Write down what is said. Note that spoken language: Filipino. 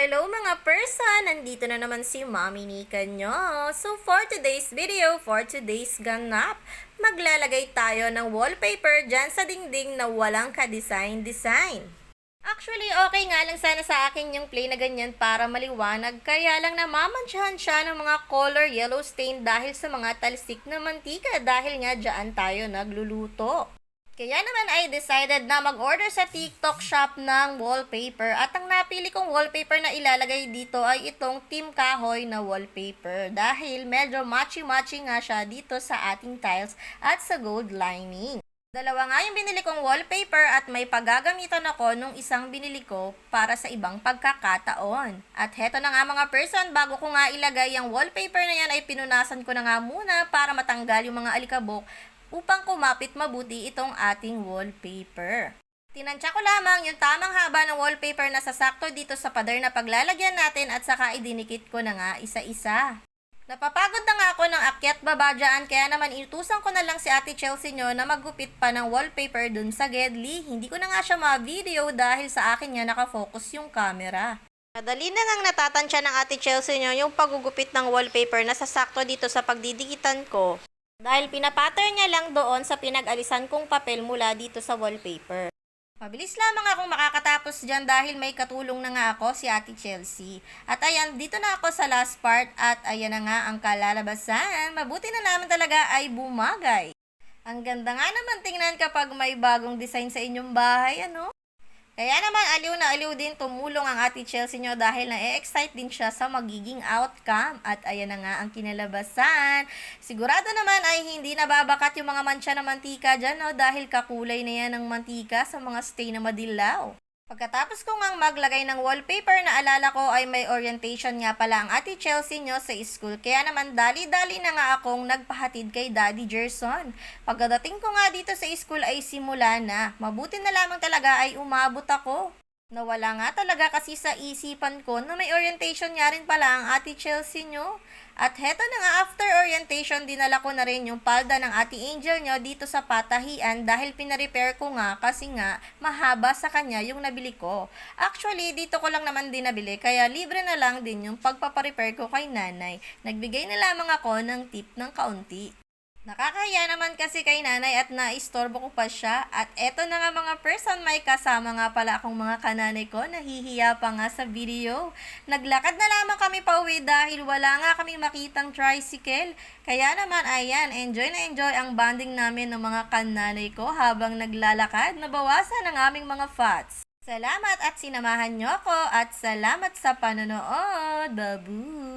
Hello mga person! Nandito na naman si Mommy Nika nyo. So for today's video, for today's ganap, maglalagay tayo ng wallpaper dyan sa dingding na walang ka-design-design. Actually, okay nga lang sana sa akin yung plain na ganyan para maliwanag. Kaya lang namamansyahan siya ng mga color yellow stain dahil sa mga talsik na mantika dahil nga dyan tayo nagluluto. Kaya naman ay decided na mag-order sa TikTok shop ng wallpaper at ang napili kong wallpaper na ilalagay dito ay itong Team Kahoy na wallpaper dahil medyo matchy-matchy nga siya dito sa ating tiles at sa gold lining. Dalawa nga yung binili kong wallpaper at may paggagamitan ako nung isang binili ko para sa ibang pagkakataon. At heto na nga mga person, bago ko nga ilagay yung wallpaper na yan ay pinunasan ko na nga muna para matanggal yung mga alikabok upang kumapit mabuti itong ating wallpaper. Tinansya ko lamang yung tamang haba ng wallpaper na sasakto dito sa pader na paglalagyan natin at saka idinikit ko na nga isa-isa. Napapagod na nga ako ng akyat baba dyan kaya naman inutusan ko na lang si Ate Chelsea nyo na maggupit pa ng wallpaper dun sa Gedli. Hindi ko na nga siya ma-video dahil sa akin nga nakafocus yung camera. Madali na ngang natatansya ng Ate Chelsea nyo yung paggugupit ng wallpaper na sasakto dito sa pagdidikitan ko. Dahil pinapattern niya lang doon sa pinag-alisan kong papel mula dito sa wallpaper. Mabilis lamang akong makakatapos dyan dahil may katulong na nga ako si Ate Chelsea. At ayan, dito na ako sa last part at ayan na nga ang kalalabasan. Mabuti na naman talaga ay bumagay. Ang ganda nga naman tingnan kapag may bagong design sa inyong bahay, ano? Kaya naman aliw na aliw din tumulong ang Ate Chelsea nyo dahil na-excite din siya sa magiging outcome. At ayan na nga ang kinalabasan. Sigurado naman ay hindi nababakat yung mga mancha na mantika dyan, no? Dahil kakulay na yan ng mantika sa mga stain na madilaw. Pagkatapos ko ngang maglagay ng wallpaper, na alala ko ay may orientation nga pala ang Ate Chelsea nyo sa school. Kaya naman dali-dali na nga akong nagpahatid kay Daddy Gerson. Pagdating ko nga dito sa school ay simula na. Mabuti na lamang talaga ay umabot ako. Nawala nga talaga kasi sa isipan ko na may orientation nga rin pala ang Ate Chelsea nyo. At heto na nga, after orientation, dinala ko na rin yung palda ng Ate Angel nyo dito sa patahian dahil pina-repair ko nga kasi nga mahaba sa kanya yung nabili ko. Actually, dito ko lang naman din nabili kaya libre na lang din yung pagpaparepair ko kay nanay. Nagbigay na lamang ako ng tip ng kaunti. Nakakaya naman kasi kay nanay at naistorbo ko pa siya. At eto na nga mga person, may kasama nga pala akong mga kananay ko. Nahihiya pa nga sa video. Naglakad na lamang kami pauwi dahil wala nga kaming makitang tricycle. Kaya naman ayan, enjoy na enjoy ang bonding namin ng mga kananay ko habang naglalakad. Nabawasan ang aming mga fats. Salamat at sinamahan nyo ako at salamat sa panonood. Babu!